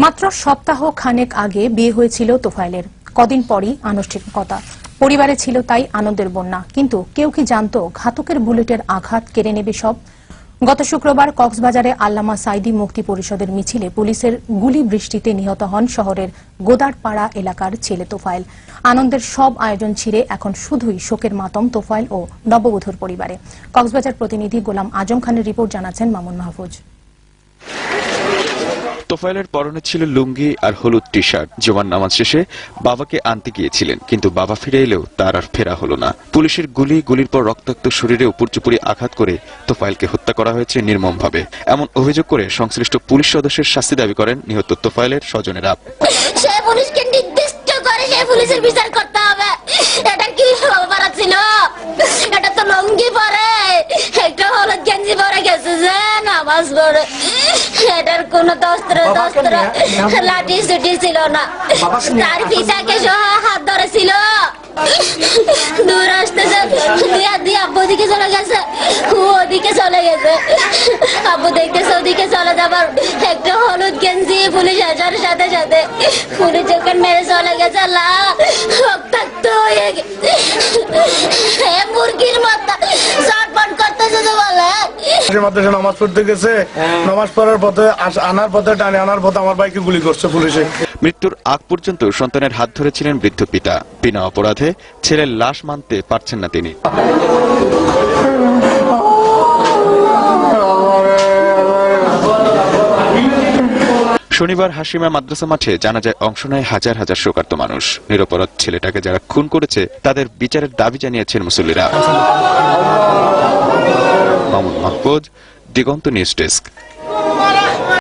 মাত্র সপ্তাহ খানেক আগে বিয়ে হয়েছিল তোফায়েলের। কদিন পরই আনুষ্ঠানিকতা। পরিবারে ছিল তাই আনন্দের বন্যা। কিন্তু কেউ কি জানতো ঘাতকের বুলেটের আঘাত কেড়ে নেবে সব? গত শুক্রবার কক্সবাজারে আল্লামা সাঈদী মুক্তি পরিষদের মিছিলে পুলিশের গুলি বৃষ্টিতে নিহত হন শহরের গোদারপাড়া এলাকার ছেলে তোফায়েল। আনন্দের সব আয়োজন ছিঁড়ে এখন শুধুই শোকের মাতম তোফায়েল ও নববধূর পরিবারে। কক্সবাজার প্রতিনিধি গোলাম আজম খানের রিপোর্ট জানাচ্ছেন মামুন মাহফুজ। তোফায়েলের পরনে ছিল লুঙ্গি আর হলুদ টি শার্ট। জুমার নামাজ শেষে বাবাকে আনতে গিয়েছিলেন, কিন্তু বাবা ফিরে এলেও তার আর ফেরা হলো না। পুলিশের গুলির পর রক্তাক্ত শরীরে উপর্যুপরি আঘাত করে তোফায়েলকে হত্যা করা হয়েছে নির্মমভাবে। এমন অভিযোগ করে সংশ্লিষ্ট পুলিশ সদস্যের শাস্তি দাবি করেন নিহত তোফায়েলের স্বজনেরা। পুলিশকে নির্দিষ্ট করে পুলিশের বিচার করতে হবে। এটা কি অপরাধ ছিল? এটা তো লুঙ্গি পরে, একটা হলুদ গেঞ্জি পরে গেছে যে নামাজ পড়ে। এটার কোন অস্ত্র লাঠি সুটি ছিল না। তার পিতাকে সহ হাত ধরেছিল। দূর আসতেছে দিয়ে আব্বু ওদিকে চলে গেছে, ওদিকে চলে গেছে। আব্বু দেখতেছে ওদিকে চলে যাবার একটা হলুদ গেঞ্জি পুলিশ আসার সাথে সাথে পুলিশ যখন মেরে চলে গেছে রক্তাক্ত হয়ে গেছে। মুরগির মতো চটপট করতেছে তো বলে। মাদ্রাসা নামাজ পড়তে গেছে, নামাজ পড়ার পথে আনার পথে টানে আনার পথে আমার ভাইকে গুলি করছে পুলিশে। মৃত্যুর আগ পর্যন্ত সন্তানের হাত ধরেছিলেন বৃদ্ধ পিতা। বিনা অপরাধে ছেলের লাশ মানতে পারছেন না তিনি। শনিবার হাশিমা মাদ্রাসা মাঠে জানাজায় অংশ নেয় হাজার হাজার শোকার্ত মানুষ। নিরপরাধ ছেলেটাকে যারা খুন করেছে তাদের বিচারের দাবি জানিয়েছেন মুসল্লিরা। মামুন মাহফুজ, দিগন্ত নিউজ ডেস্ক।